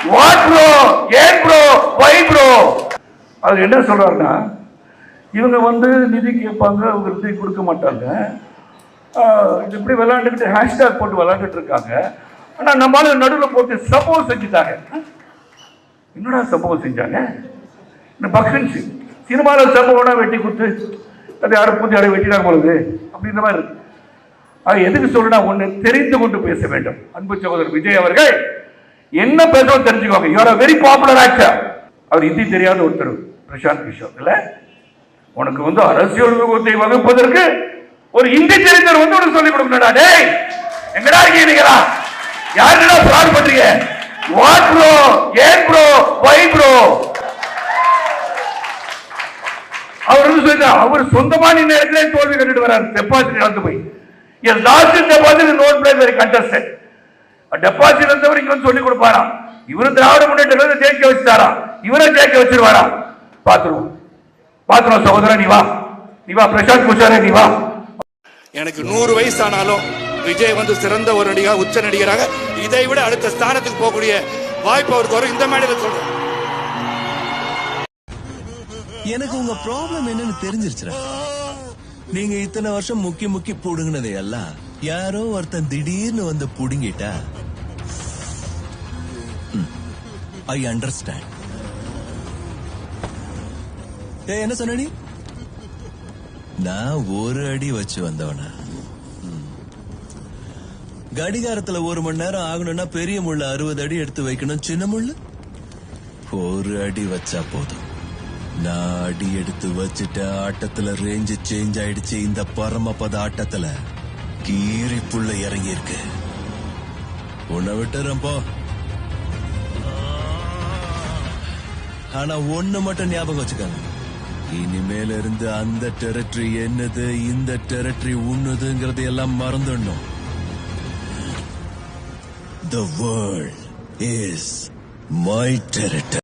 What bro, ஏன் bro, வை bro? அது என்ன சொல்றாருன்னா, இவங்க வந்து நிதி கேட்பாங்க, அவங்க நிதி கொடுக்க மாட்டாங்க. இது இப்படி விளையாண்டுக்கிட்டு ஹேஷ்டாக் போட்டு விளையாண்டுட்டு இருக்காங்க. ஆனா நம்மளால நடுவில் போட்டு சம்பவம் செஞ்சுட்டாங்க. என்னடா சம்பவம் செஞ்சாங்க? இந்த பக்ரீன் சினிமாவில் சம்பவம்னா வெட்டி கொடுத்து அது யாரும் பூஜை யாரும் வெட்டினாங்க பொழுது அப்படின்ற மாதிரி இருக்கு. அது எதுக்கு சொல்றா, ஒன்று தெரிந்து கொண்டு பேச வேண்டும். அன்பு சகோதரர் விஜய் அவர்கள் என்ன பேசணும் தெரிஞ்சுக்கோங்க. You are very popular actor. அவர் ஹிந்தி தெரியாத ஒருத்தர் பிரசாந்த் கிஷோர் இல்ல, உனக்கு வந்து அரசியல் விவரத்தை வகுப்பதற்கு ஒரு ஹிந்தி தெரிந்தவர் வந்து உனக்கு சொல்லிக் கொடுக்கணும்டா. டேய் எங்கடா இருக்கீங்களா? யாருடா ஃப்ராட் பண்றீங்க? வாட் ப்ரோ, ஏன் ப்ரோ, வை ப்ரோ? அவர் வந்து சொல்லிட்டார், அவர் சொந்தமான நேரத்திலே தோல்வி கண்டுட்டு வராரு. டெபாசிட் இழந்து போய் lost deposit note place very contested. Deposit இழந்தவர் இங்க வந்து சொல்லி கொடுப்பாரா? இவரு திராவிட முன்னேற்ற ஜெயிக்க வச்சுட்டாரா? இவரை ஜெயிக்க வச்சிருவாரா? பாத்துருவோம் பாத்துருவோம். சகோதரன் நீ வா, நீ வா. பிரசாந்த் பூஷாரே நீ வா. எனக்கு 100 வயசு ஆனாலும் விஜய் வந்து சிறந்த ஒரு நடிகர், உச்ச நடிகராக இதை விட அடுத்த ஸ்தானத்துக்கு போகக்கூடிய வாய்ப்பு அவருக்கு வரும். இந்த மேடையில் சொல்றேன். எனக்கு உங்க ப்ராப்ளம் என்னன்னு தெரிஞ்சிருச்சு. நீங்க இத்தனை வருஷம் முக்கி புடுங்கினதை எல்லாம் யாரோ ஒருத்தன் திடீர்னு வந்து புடுங்கிட்டா ஐ அண்டர்ஸ்டாண்ட். என்ன சொன்ன நீ? நான் ஒரு அடி வச்சு வந்தவனா? கடிகாரத்துல 1 மணி நேரம் ஆகணும்னா பெரிய முள்ள 60 அடி எடுத்து வைக்கணும். சின்ன முள்ளு 1 அடி வச்சா போதும். நான் அடி எடுத்து வச்சுட்ட ஆட்டத்துல ரேஞ்சு சேஞ்ச் ஆயிடுச்சு. இந்த பரமபத ஆட்டத்துல கீரி புள்ள இறங்கி இருக்கு. உன்னை விட்டுறேன் போ. ஆனா ஒண்ணு மட்டும் ஞாபகம் வச்சுக்காங்க, இனிமேல இருந்து அந்த டெரிட்டரி என்னது, இந்த டெரிட்டரி உன்னுதுங்கிறது எல்லாம் மறந்துடணும். The world is my territory.